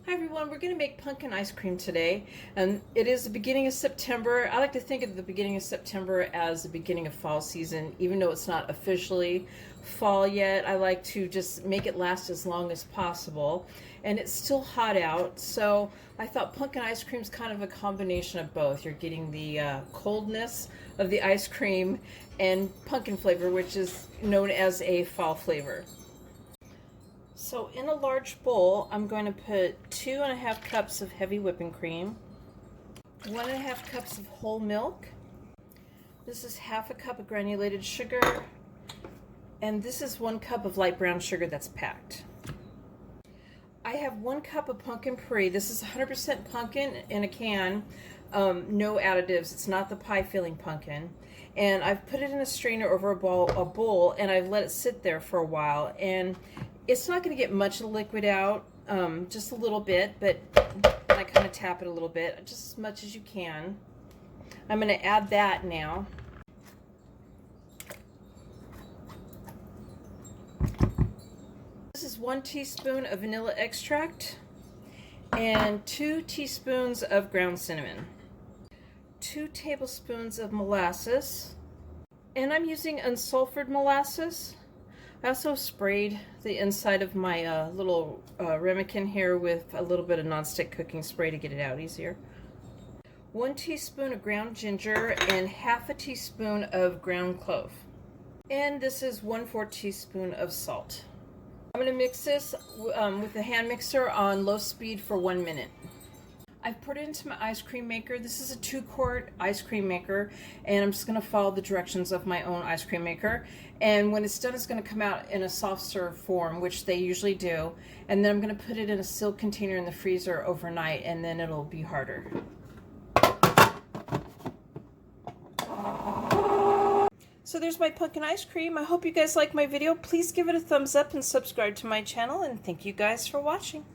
Hi everyone, we're going to make pumpkin ice cream today, and it is the beginning of September. I like to think of the beginning of September as the beginning of fall season, even though it's not officially fall yet. I like to just make it last as long as possible, and it's still hot out, so I thought pumpkin ice cream is kind of a combination of both. You're getting the coldness of the ice cream and pumpkin flavor, which is known as a fall flavor. So in a large bowl, I'm going to put 2.5 cups of heavy whipping cream, 1.5 cups of whole milk. This is 1/2 cup of granulated sugar, and this is 1 cup of light brown sugar that's packed. I have 1 cup of pumpkin puree. This is 100% pumpkin in a can, no additives. It's not the pie filling pumpkin. And I've put it in a strainer over a bowl, and I've let it sit there for a while. And it's not going to get much of the liquid out, just a little bit, but I kind of tap it a little bit, just as much as you can. I'm going to add that now. This is 1 teaspoon of vanilla extract and 2 teaspoons of ground cinnamon, 2 tablespoons of molasses, and I'm using unsulfured molasses. I also sprayed the inside of my little ramekin here with a little bit of nonstick cooking spray to get it out easier. 1 teaspoon of ground ginger and 1/2 teaspoon of ground clove. And this is 1/4 teaspoon of salt. I'm going to mix this with the hand mixer on low speed for 1 minute. I've put it into my ice cream maker. This is a 2-quart ice cream maker, and I'm just going to follow the directions of my own ice cream maker. And when it's done, it's going to come out in a soft serve form, which they usually do. And then I'm going to put it in a sealed container in the freezer overnight, and then it'll be harder. So there's my pumpkin ice cream. I hope you guys like my video. Please give it a thumbs up and subscribe to my channel, and thank you guys for watching.